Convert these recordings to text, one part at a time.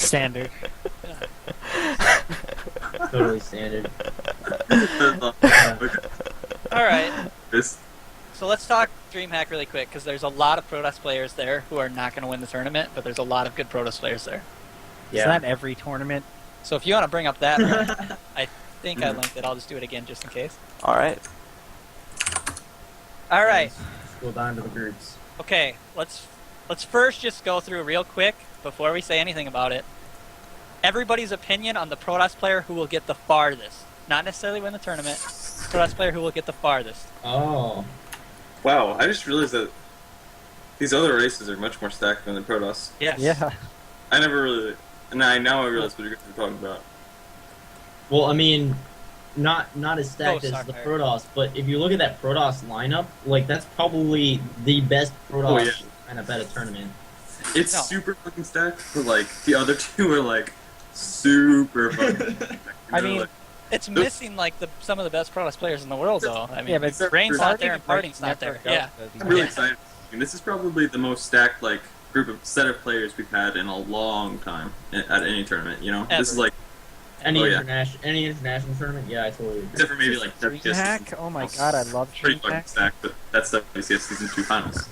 Standard. Totally standard. Alright, This, so let's talk DreamHack really quick, because there's a lot of Protoss players there who are not going to win the tournament, but there's a lot of good Protoss players there. Is that every tournament? So if you want to bring up that, I think I linked it. I'll just do it again just in case. Alright. Alright, Go down to the groups. okay, let's first just go through real quick, before we say anything about it, everybody's opinion on the Protoss player who will get the farthest. Not necessarily win the tournament, Protoss player who will get the farthest. Oh. wow, I just realized that these other races are much more stacked than the Protoss. Yes. Yeah. I never really... Now I realize what you're talking about. Well, I mean, not as stacked Oh, as sorry. the Protoss, but if you look at that Protoss lineup, like that's probably the best Protoss lineup at a tournament. It's No. super fucking stacked, but like the other two are like super fucking stacked. I mean, Like, It's missing like some of the best Protoss players in the world, though. I mean, Yeah, but Rain's not there Parting and Parting's not there. never goes Yeah. to the- I'm really excited. And this is probably the most stacked like set of players we've had in a long time at any tournament. You know, this is Ever. like Any Oh, yeah. international tournament, yeah, I totally agree. except for maybe like DreamHack? Oh my god, I love pretty fucking DreamHack. stacked, but that's WCS Season 2 finals.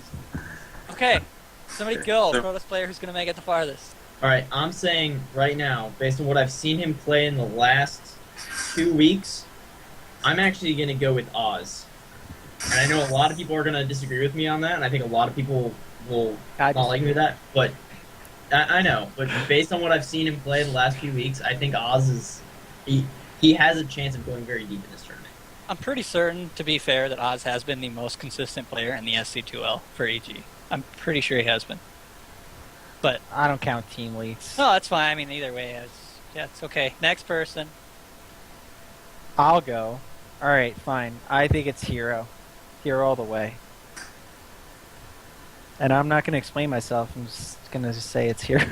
Okay, somebody Okay, go. so- Protoss player who's going to make it the farthest. All right, I'm saying right now, based on what I've seen him play in the last 2 weeks, I'm actually going to go with Oz. And I know a lot of people are going to disagree with me on that, and I think a lot of people will I not like me with that, but I know. But based on what I've seen him play the last few weeks, I think Oz is he has a chance of going very deep in this tournament. I'm pretty certain, to be fair, that Oz has been the most consistent player in the SC2L for EG. I'm pretty sure he has been. But, I don't count team leads. no, that's fine. I mean, either way, it's okay. Next person. I'll go. Alright, fine. I think it's Hero. Hero all the way. And I'm not going to explain myself. I'm just going to say it's Hero.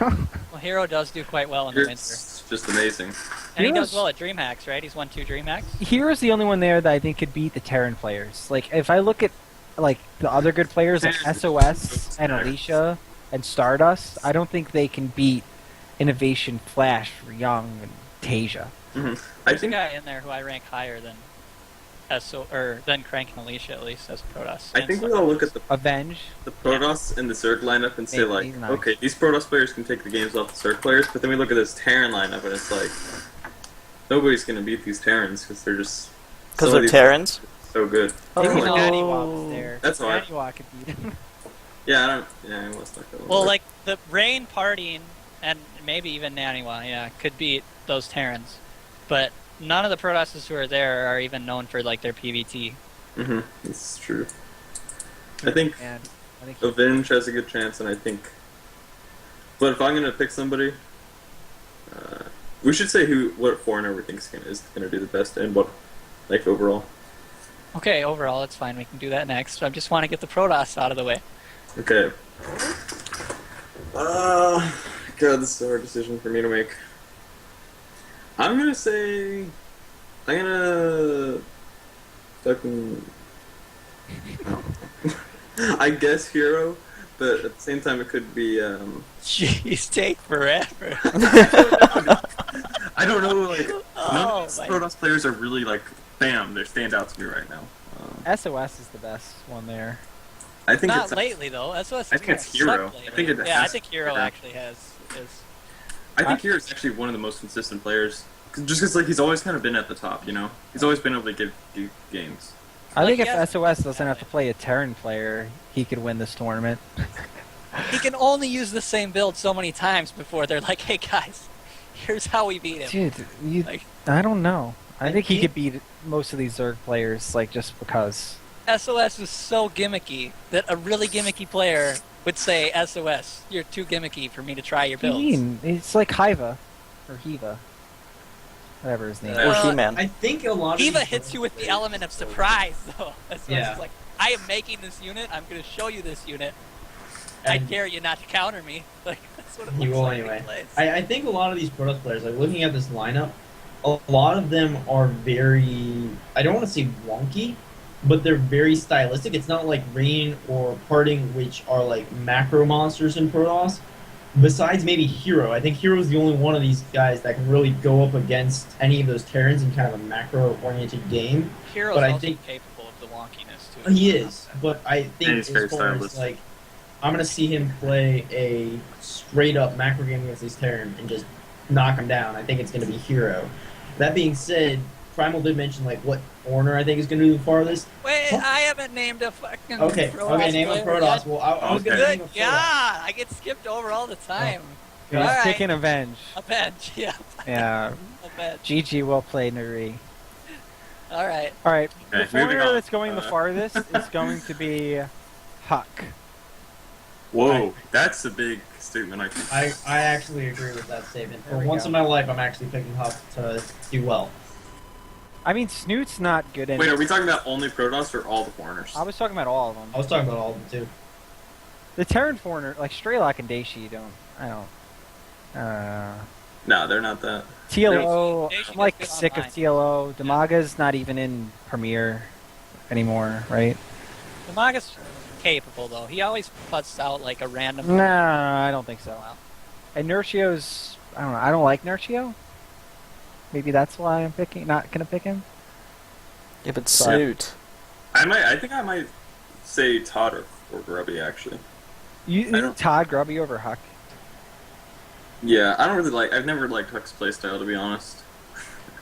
Well, Hero does do quite well in the winter. It's just amazing. And he does Hero's- well at DreamHacks, right? He's won 2 DreamHacks. Hero's the only one there that I think could beat the Terran players. Like, if I look at like the other good players like SOS and Alicia and Stardust, I don't think they can beat Innovation, Flash, Young, and Tasia. I There's a think guy in there who I rank higher than than Crank and Alicia, at least, as a Protoss. I think we all look at the Avenge. Protoss and the Zerg lineup and say Yeah, like, he's nice. okay, these Protoss players can take the games off the Zerg players, but then we look at this Terran lineup and it's like, nobody's gonna beat these Terrans because they're just Because some of they're these Terrans? so good. Maybe Oh, no. Naniwa was there. That's why. Naniwa could beat him. Yeah, I don't. Yeah, it was not that Well, like, the Rain Parting, and maybe even Naniwa, yeah, could beat those Terrans. But none of the Protosses who are there are even known for, like, their PvT. It's true. I think And I think Avenge has a good chance, and I think. But if I'm gonna pick somebody, we should say what foreigner we think is gonna do the best and what, like overall. Okay, overall, it's fine. We can do that next. I just want to get the Protoss out of the way. Okay. God, this is a hard decision for me to make. I'm gonna say, fucking. I guess Hero, but at the same time it could be. Jeez, take forever. I don't know, like none Oh, of these my- Protoss players are really like, bam, they stand out to me right now. SOS is the best one there. I think Not it's. lately, though. SOS I think it's Hero. sucked I think lately. it Yeah, I has think to Hero be. actually is. I think Hero is actually one of the most consistent players, just because like he's always kind of been at the top, you know. He's always been able to give games. I Like, think if yeah. SOS doesn't have to play a Terran player, he could win this tournament. He can only use the same build so many times before they're like, hey, guys, here's how we beat him. Dude, Like- I don't know. I And think he he- could beat most of these Zerg players, like, just because. SOS is so gimmicky that a really gimmicky player would say, SOS, you're too gimmicky for me to try your What do builds. you mean? It's like Hiva. Or Hiva. Whatever his name is. Or Well, He-Man. I think a lot of Diva these hits you with the players- element of surprise, though. SOS Yeah. is like, I am making this unit, I'm going to show you this unit. I And dare you not to counter me. Like, that's what it he looks will like when he anyway. plays. I think a lot of these Protoss players, like looking at this lineup, a lot of them are very, I don't want to say wonky, but they're very stylistic. It's not like Rain or Parting, which are like macro monsters in Protoss. besides maybe Hero, I think Hero's the only one of these guys that can really go up against any of those Terrans in kind of a macro-oriented game. Hero's But I also think capable of the wonkiness too. he is, but I And think he's very as far as stylish. like, I'm gonna see him play a straight up macro game against these Terran and just knock him down. I think it's gonna be Hero. That being said, Primal did mention like what Orner I think is gonna do the farthest. Wait, Huh? I haven't named a fucking Okay, Protoss name a player Protoss. yet. Well, I was gonna Good, name a Protoss. yeah, I get skipped over all the time. He's Alright. picking Avenge. A bench, yeah, Yeah. a bench. GG will play Nuri. All right. All right. Okay, The moving foreigner on. that's going the farthest is going to be Huck. Whoa, that's a big statement. I think. I actually agree with that statement. There For we once go. in my life, I'm actually picking Huck to do well. I mean, Snoot's not good in Wait, are we talking about only Protoss or all the foreigners? I was talking about all of them. I was talking about all of them too. The Terran foreigner, like Strelok and Daishi, I don't. No, they're not that. TLO, Daishi I'm like gets good sick of online. TLO. Damaga's not even in Premiere anymore, right? The Maga's capable though. He always puts out like a random. No, I don't think so. And Nurcio's, I don't know. I don't like Nurcio. Maybe that's why I'm not gonna pick him. Yeah, but Sorry. Snoot. I think I might say Todd or Grubby actually. You I don't- Todd Grubby over Huck. Yeah, I don't really like. I've never liked Huck's playstyle to be honest.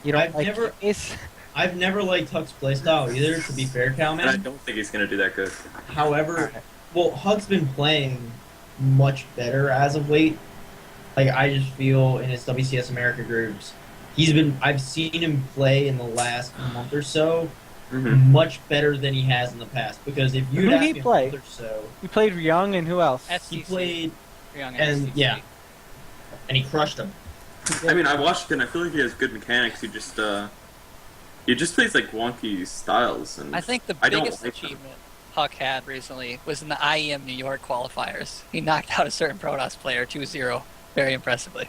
You don't I've like never- Ace? I've never liked Huck's playstyle either, to be fair, And I Cowman. don't think he's gonna do that good. However, well, Huck's been playing much better as of late. Like, I just feel in his WCS America groups, I've seen him play in the last month or so Mm-hmm. much better than he has in the past. Because if you'd Who did asked he me a play? month or so, You played Young and who else? STC. he played Young and STC. yeah, and he crushed him. I mean, I watched it and I feel like he has good mechanics. He just plays like wonky styles, and I think the I don't biggest like them. achievement Huck had recently was in the IEM New York qualifiers. He knocked out a certain Protoss player 2-0 very impressively.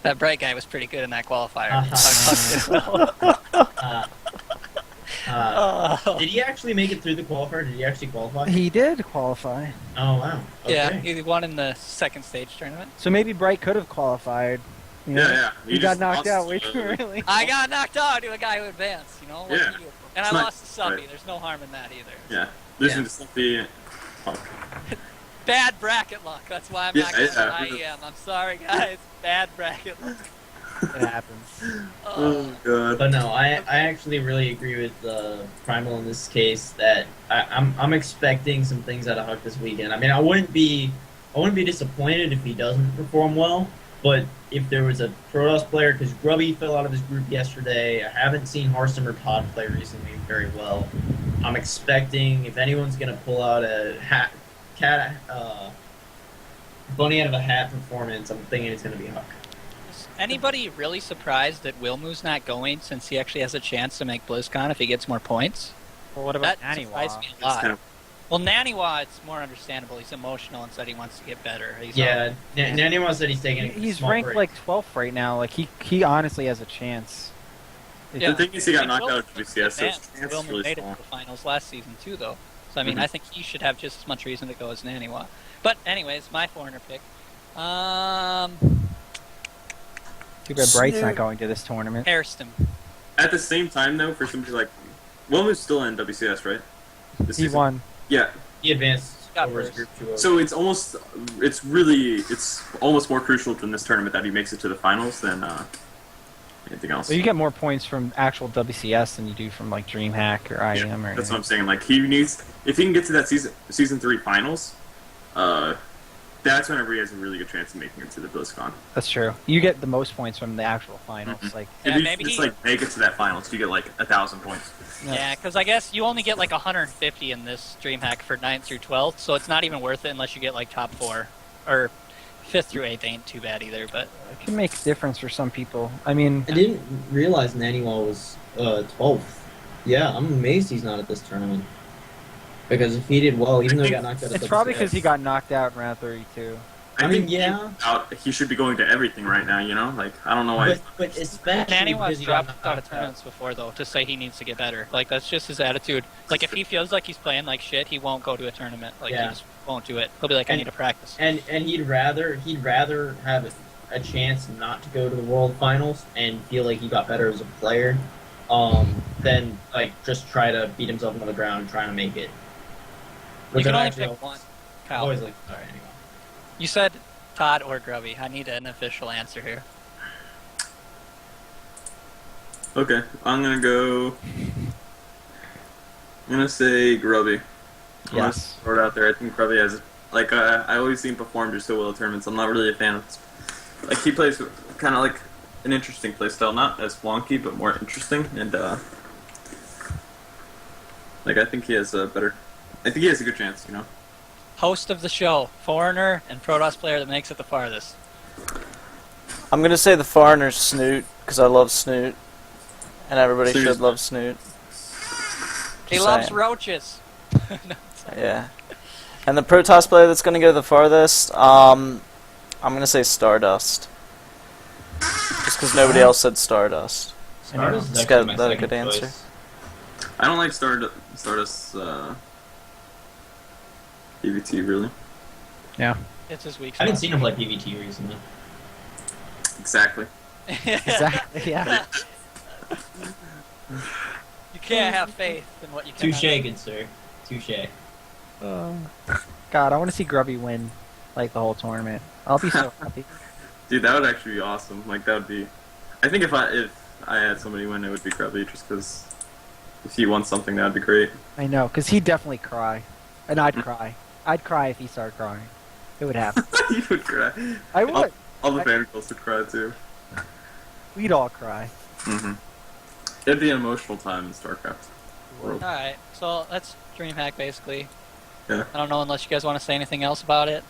That bright guy was pretty good in that qualifier. Huck did well. Oh. Did he actually make it through the qualifier? Did he actually qualify? He did qualify. Oh wow. Okay. Yeah, he won in the second stage tournament. So maybe Bright could have qualified. You know? Yeah. He got just knocked lost, out way too early. I got knocked out to a guy who advanced, you know? What Yeah. can you do? And I It's not- lost to Subby. right. There's no harm in that either. Yeah, there's Yeah. just the Huck. Bad bracket luck. That's why I'm Yeah, not going to yeah. IEM. I'm sorry, guys. Bad bracket luck. It happens. Oh god. But no, I actually really agree with Primal in this case that I'm expecting some things out of Huck this weekend. I mean, I wouldn't be disappointed if he doesn't perform well, but if there was a Protoss player, because Grubby fell out of his group yesterday, I haven't seen Harsum or Todd play recently very well. I'm expecting if anyone's gonna pull out a bunny out of a hat performance, I'm thinking it's gonna be Huck. Is anybody really surprised that Wilmu's not going since he actually has a chance to make BlizzCon if he gets more points? Well, what about That surprised Naniwa? me a It's lot. kind of, Well, Naniwa, it's more understandable. He's emotional and said he wants to get better. He's Yeah, Nanywa said he's taking. a He's small ranked break. like 12th right now. Like he honestly has a chance. Yeah. The thing is, he got I mean, knocked Wilmu out of WCS, so his advanced. chance is Wilmu really made it small. to the finals last season too, though. So I mean, Mhm. I think he should have just as much reason to go as Naniwa. But anyways, my foreigner pick. Too bad Bright's not Snoot. going to this tournament. Hairston. At the same time, though, for somebody like Wilmu's still in WCS, right? This He season? won. Yeah. He advanced Got over his first. group 2. So it's almost more crucial in this tournament that he makes it to the finals than anything else. Well, you get more points from actual WCS than you do from like DreamHack or IEM or That's what anything. I'm saying. Like he needs, if he can get to that season 3 finals, that's whenever he has a really good chance of making it to the BlizzCon. That's true. You get the most points from the actual finals. Mhm. Like Yeah, if you maybe just he- like make it to that finals, you get like 1,000 points. Yeah, because I guess you only get like 150 in this DreamHack for 9th through 12th, so it's not even worth it unless you get like top 4 or 5th through 8th ain't too bad either. But it can make a difference for some people. I mean, I didn't realize Naniwa was 12th. Yeah, I'm amazed he's not at this tournament. Because if he did well, even though he got knocked out, it's probably because he got knocked out in round 32. I mean, yeah. He should be going to everything right now. You know, like I don't know why. But especially Nanny because was he got dropped out of knocked tournaments before, though, to say he needs to get better. Like, that's just his attitude. Like, if he feels like he's playing like shit, he won't go to a tournament. Like, Yeah. he just won't do it. He'll be like, I And- need to practice. And he'd rather have a chance not to go to the World Finals and feel like he got better as a player, than like just try to beat himself into the ground and trying to make it. You can only actually pick one. I've Kyle, always like sorry anyway. you said Todd or Grubby. I need an official answer here. Okay, I'm gonna go. I'm gonna say Grubby. I'm gonna Yes. throw it out there. I think Grubby has like I always see him perform just so well at tournaments. I'm not really a fan of. Like he plays kind of like an interesting playstyle, not as wonky, but more interesting. And like I think he has a better. I think he has a good chance. You know. Host of the show, foreigner and Protoss player that makes it the farthest. I'm gonna say the foreigner's Snoot because I love Snoot, and everybody Snoot is should love Snoot. He Just loves saying. roaches. No, sorry. Yeah. And the Protoss player that's gonna go the farthest, I'm gonna say Stardust. Just because nobody else said Stardust. Stardust is Just actually got my that a second good answer. choice. I don't like Stardust EVT really. It's his weak I haven't spot. seen him play PVT recently. Exactly. Exactly. Yeah. You can't have faith in what you can. Touche, good sir. Touche. God, I want to see Grubby win like the whole tournament. I'll be so happy. Dude, that would actually be awesome. Like that would be. I think if I had somebody win, it would be Grubby, just because if he won something, that would be great. I know, because he'd definitely cry, and I'd cry. I'd cry if he started crying. It would happen. You would cry. I would. All the fangirls would cry too. We'd all cry. Mm-hmm. It'd be an emotional time in StarCraft. World. Alright, so that's DreamHack basically. Yeah. I don't know unless you guys want to say anything else about it.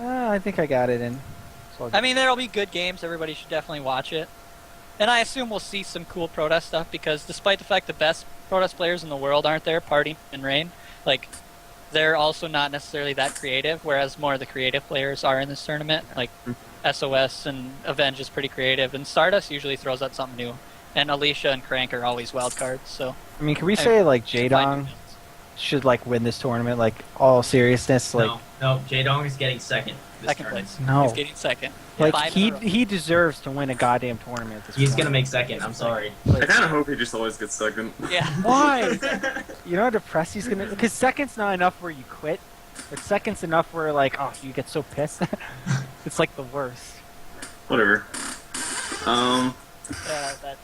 I think I got it in. So I mean, there'll be good games. Everybody should definitely watch it. And I assume we'll see some cool Protoss stuff because despite the fact the best Protoss players in the world aren't there, Party and Rain, like, they're also not necessarily that creative, whereas more of the creative players are in this tournament. Like, SOS and Avenge is pretty creative, and Stardust usually throws out something new. And Alicia and Crank are always wild cards, so... I mean, can we say like should find Jaedong should like win this tournament? Like all seriousness, like No, Jaedong is getting second. This second tournament. place. No. He's getting second. like 5 in a row. he deserves to win a goddamn tournament. At this He's point. gonna make second. I'm sorry. I Like, kind of hope he just always gets second. Yeah. why? You know how depressed he's gonna? Because second's not enough where you quit, but second's enough where like, oh, you get so pissed. It's like the worst. Whatever.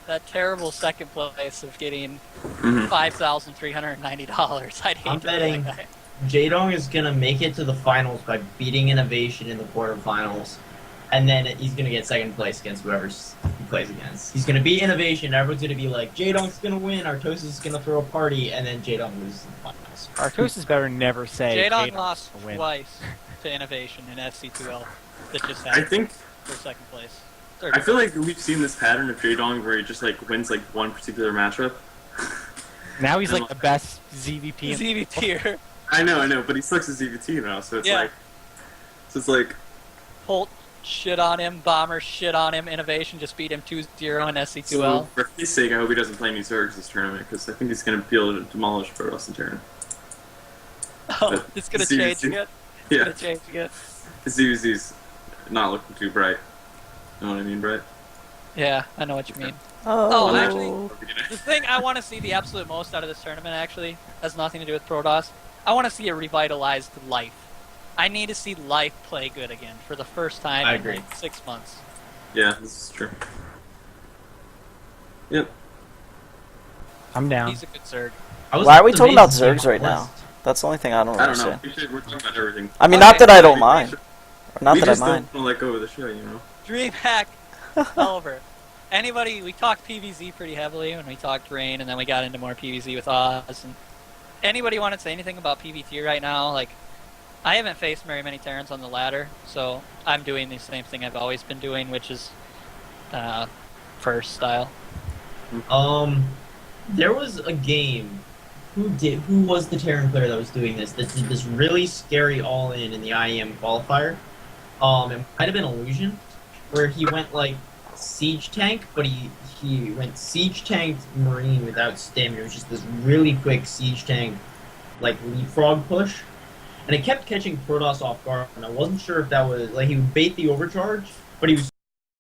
That terrible second place of getting Mhm. $5,390. I'd hate I'm to be betting. that guy. Jaedong is gonna make it to the finals by beating Innovation in the quarterfinals, and then he's gonna get second place against whoever he plays against. He's gonna beat Innovation. Everyone's gonna be like, Jaedong's gonna win. Artosis is gonna throw a party, and then Jaedong loses in the finals. Artos is better never say. Jaedong lost will win. twice to Innovation in FC2L. That just I happened think for second place. I feel like we've seen this pattern of Jaedong where he just like wins like one particular matchup. Now he's like the best ZVP. in- ZV tier. I know, but he sucks at ZVT now, so it's like, Holt shit on him. Bomber shit on him. Innovation just beat him 2-0 in SC2L. so for his sake, I hope he doesn't play any Zergs this tournament because I think he's gonna be able to demolish Protoss in turn. Oh, it's gonna ZVT. change again. It's Yeah, gonna change again. ZVZ's not looking too bright. You know what I mean, bright? Yeah, I know what you mean. Oh, actually- The thing I want to see the absolute most out of this tournament actually has nothing to do with Protoss. I want to see a revitalized Life. I need to see Life play good again for the first time I in agree. like 6 months. Yeah, this is true. Yep. I'm down. He's a good Zerg. Why are we talking about amazed Zergs right he now? lost. That's the only thing I don't I don't know. understand. We're talking about everything. I mean, Okay, not that I don't We mind. just- Or not we that I just mind. don't want to let go of the show, you know. DreamHack over. Anybody? We talked PVZ pretty heavily when we talked Rain, and then we got into more PVZ with Oz. And anybody want to say anything about PVT right now? Like, I haven't faced very many Terrans on the ladder, so I'm doing the same thing I've always been doing, which is first style. There was a game. Who was the Terran player that was doing this? That did this really scary all-in the IEM qualifier, It might have been Illusion, where he went like siege tank, but he went siege tank marine without stamina. It was just this really quick siege tank like leapfrog push, and it kept catching Protoss off guard. And I wasn't sure if that was like he would bait the overcharge, but he was